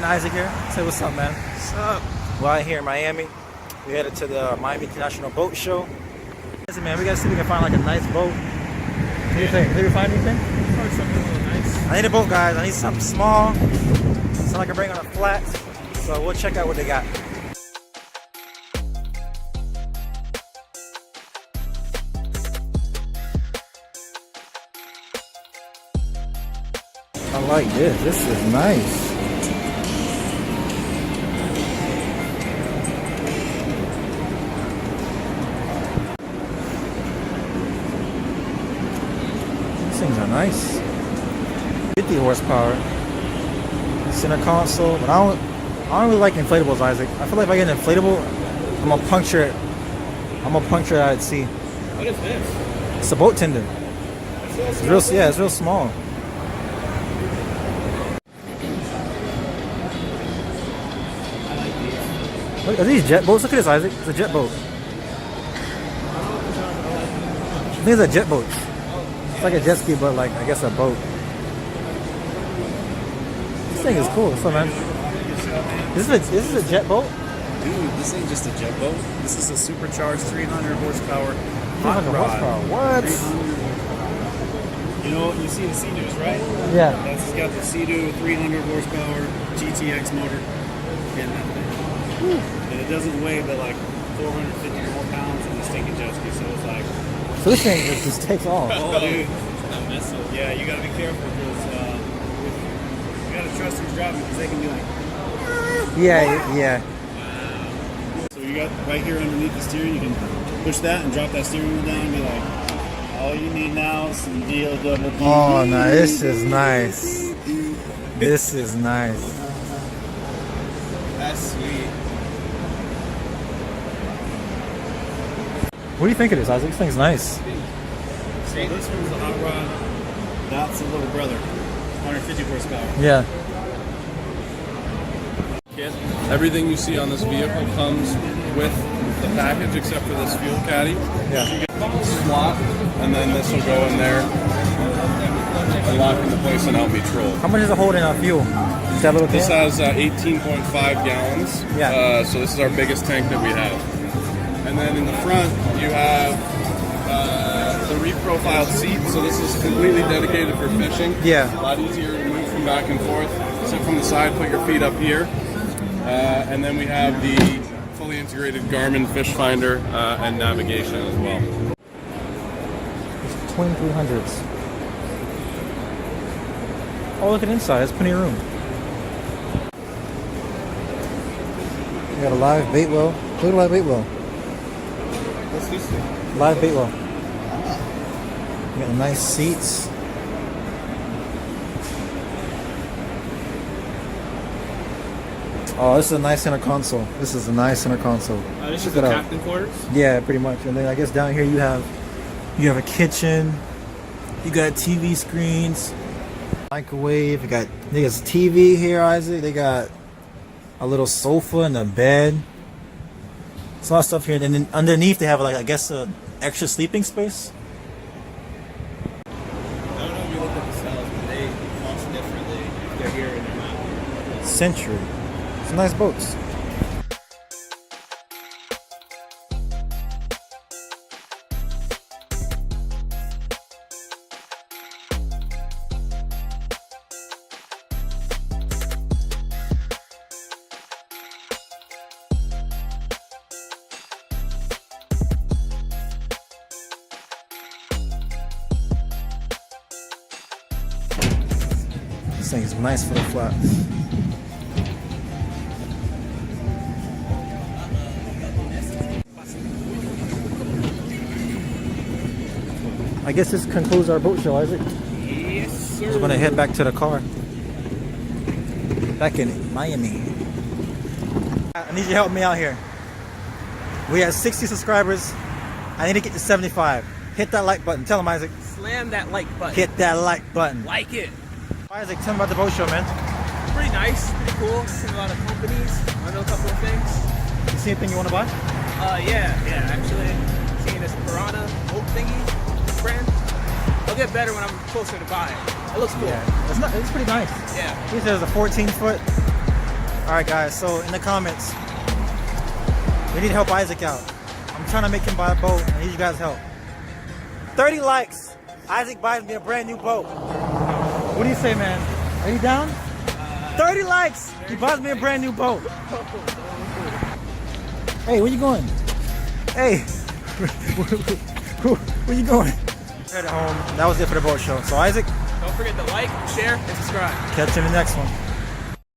and Isaac here. Say what's up, man. What's up? We're out here in Miami. We headed to the Miami International Boat Show. Listen, man, we gotta see if we can find like a nice boat. What do you think? Did we find anything? Probably something a little nice. I need a boat, guys. I need something small, something I can bring on a flat. So we'll check out what they got. I like this. This is nice. These things are nice. 50 horsepower. Center console. But I don't really like inflatables, Isaac. I feel like if I get an inflatable, I'm gonna puncture it. I'm gonna puncture it out at sea. What is this? It's a boat tender. It's real, yeah, it's real small. Look, are these jet boats? Look at this, Isaac. It's a jet boat. I think it's a jet boat. It's like a jet ski, but like, I guess a boat. This thing is cool. What's up, man? This is a jet boat? Dude, this ain't just a jet boat. This is a supercharged 300 horsepower hot 300 rod. horsepower. What? 300. You know, you see the Sea-Doos, right? Yeah. That's got the Sea-Doo 300 horsepower GTX motor in that thing. And it doesn't weigh but like 450 more pounds than the stinking jet ski, so it's like... So this thing just takes off. Oh, dude. Yeah, you gotta be careful because you gotta trust who's driving because they can be like... Yeah, yeah. So you got right here underneath the steering, you can push that and drop that steering wheel down and be like, all you need now is some DOW. Oh, no, this is nice. This is nice. That's sweet. What do you think it is, Isaac? This thing's nice. So this one's the hot rod. That's the little brother. 150 horsepower. Yeah. Everything you see on this vehicle comes with the package except for this fuel caddy. Yeah. You get a slot, and then this will go in there and lock into place and help me troll. How much is it holding on fuel? Is that a little This thing? has 18.5 gallons. Yeah. So this is our biggest tank that we have. And then in the front, you have the reprofiled seat. So this is completely dedicated for fishing. Yeah. A lot easier to move from back and forth. Sit from the side, put your feet up here. And then we have the fully integrated Garmin fish finder and navigation as well. It's twin 300s. Oh, look at inside. There's plenty of room. We got a live bait well. Look at the live bait well. What's this thing? Live bait well. We got nice seats. Oh, this is a nice center console. This is a nice center console. This Check is it the out. captain quarters? Yeah, pretty much. And then I guess down here you have a kitchen. You got TV screens, microwave. You got there's TV here, Isaac. They got a little sofa and a bed. There's a lot of stuff here. And then underneath they have like I guess a extra sleeping space. I don't know if you look at the cells, but they function differently if they're here and they're not. Century. Some nice boats. This thing is nice for the flats. I guess this concludes our boat show, Isaac. Yes, sir. We're gonna head back to the car. Back in Miami. I need you to help me out here. We have 60 subscribers. I need to get to 75. Hit that like button. Tell them, Isaac. Slam that like button. Hit that like button. Like it. Isaac, tell me about the boat show, man. Pretty nice, pretty cool. Seen a lot of companies. I know a couple of things. You see anything you want to buy? Yeah, actually, seeing this Piranha boat thingy brand. I'll get better when I'm closer to buy it. It looks cool. Yeah, it's pretty nice. Yeah. He says a 14-foot All right, guys. So in the comments, we need to help Isaac out. I'm trying to make him buy a boat. I need you guys' help. 30 likes. Isaac buys me a brand new boat. What do you say, man? Are you down? 30 likes. He buys me a brand new boat. Hey, where you going? Hey, where you going? At home. That was it for the boat show. So Isaac, Don't forget to like, share, and subscribe. catch you in the next one.